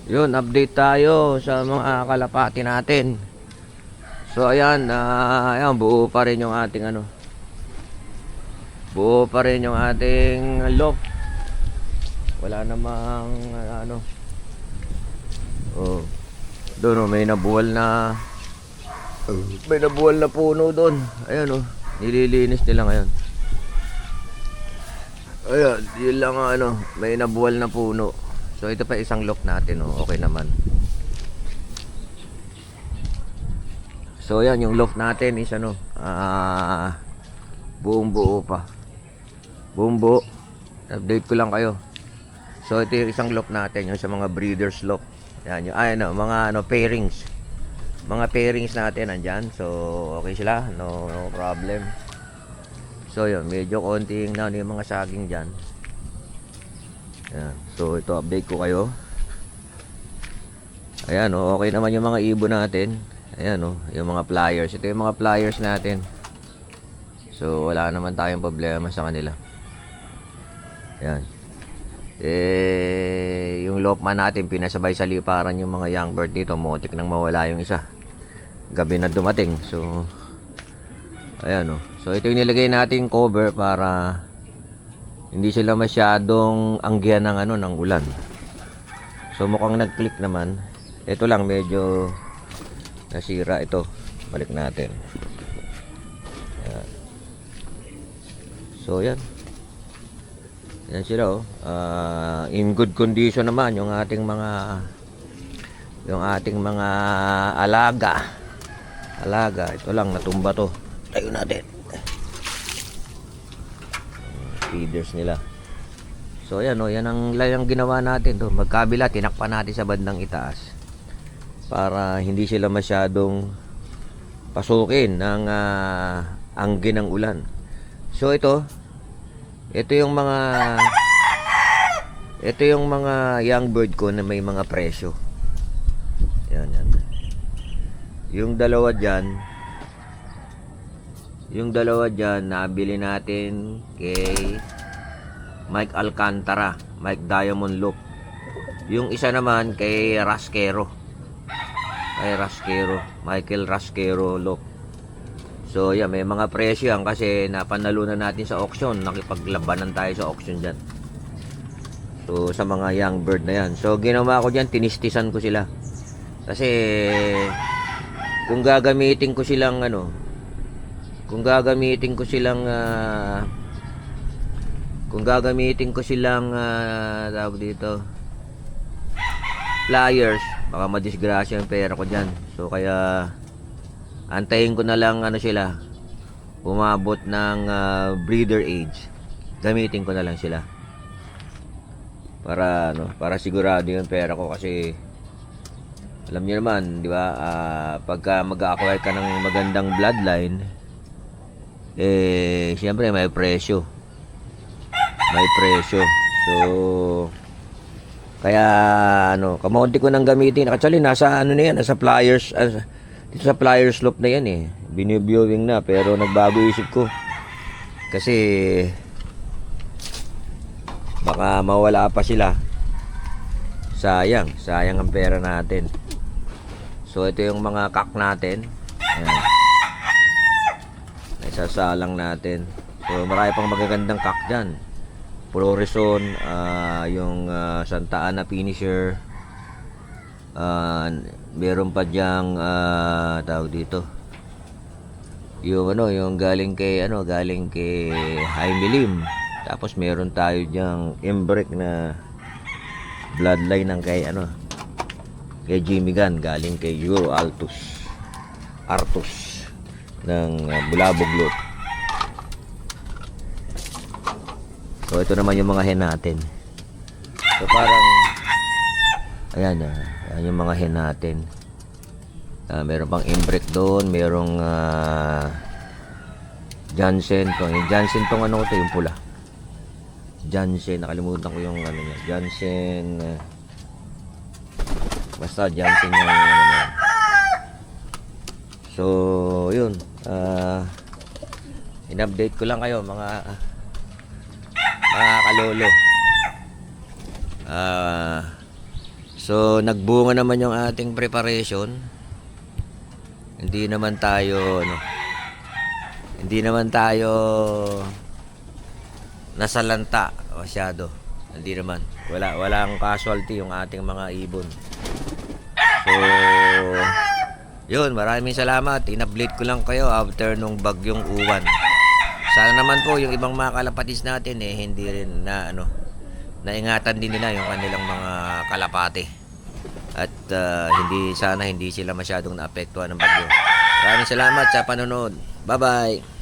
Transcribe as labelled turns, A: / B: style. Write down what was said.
A: Yun, update tayo sa mga kalapati natin. So ayan, ayan, buo pa rin yung ating buo pa rin yung ating loft. Wala namang oh, doon may nabuwal na puno doon. Ayan nililinis nila ngayon. Ayan, yun lang may nabuwal na puno. So ito pa isang loft natin, okay naman. So yan, yung loft natin is buong buo pa. Buong buo. Update ko lang kayo. So ito yung isang loft natin, yung sa mga breeders loft. Yan, yung mga pairings. Mga pairings natin nandyan. So okay sila, no problem. So yun, medyo konting yung mga saging dyan. Yan. So ito, update ko kayo. Ayan, okay naman yung mga ibon natin. Ayan yung mga pliers. Ito yung mga pliers natin. So wala naman tayong problema sa kanila. Ayan. Yung lopman natin, pinasabay sa liparan yung mga young bird dito. Motik nang mawala yung isa. Gabi na dumating. So ayan so ito yung nilagay natin cover para hindi sila masyadong anggihan ng ulan. So mukhang nag-click naman. Ito lang medyo nasira ito. Balik natin. Ayan. So yan. Yan sila in good condition naman yung ating mga alaga. Ito lang natumba to. Tayo natin. Feeders nila. So yan yan ang ginawa natin to. Magkabila, tinakpan natin sa bandang itaas para hindi sila masyadong pasukin ng angin ng ulan. So ito yung mga young bird ko na may mga presyo. Yan. Yung dalawa dyan nabili natin kay Mike Alcantara, Mike Diamond Loop. Yung isa naman kay Michael Rasquero Loop. So yan, may mga presyo yan kasi napanalunan natin sa auction. Nakipaglabanan tayo sa auction dyan. So sa mga young bird na yan. So ginawa ko dyan, tinistisan ko sila. Kasi kung gagamitin ko silang tawag dito, pliers, baka madisgrasya yung pera ko dyan. So kaya antayin ko na lang sila umabot ng breeder age. Gamitin ko na lang sila para sigurado yung pera ko. Kasi alam niyo naman, di ba, pagka mag-acquire ka ng magandang bloodline, siyempre may presyo. So kaya kamonti ko nang gamitin. Actually nasa nasa pliers, dito sa pliers loop na yan biniviewing na, pero nagbago isip ko kasi baka mawala pa sila. Sayang ang pera natin. So ito yung mga kak natin. Ayan. Naisasalang natin. So marami pang magagandang kak dyan. Florison, yung Santa Ana Finisher, meron pa diyang tawag dito, yung galing kay Jaime Lim. Tapos meron tayo diyang Embrek na bloodline ng kay Jimmy Gunn, galing kay Euro Artus ng Bulabog Lot. So ito naman yung mga hen natin. So parang ayan yung mga hen natin. Meron pang Embrek doon, merong Jansen to. Yung Jansen tong to, yung pula. Jansen, nakalimutan ko yung niya. Jansen, basta Jansen yung So yun, in-update ko lang kayo mga kalolo. So, nagbunga naman yung ating preparation. Hindi naman tayo nasalanta masyado. Hindi naman. Walang casualty yung ating mga ibon. So, yun, maraming salamat. In-update ko lang kayo after nung bagyong uwan. Sana naman po yung ibang mga kalapatis natin hindi rin naingatan din nila yung kanilang mga kalapate. At hindi sila masyadong naapektuhan ng bagyo. Maraming salamat sa panonood. Bye-bye.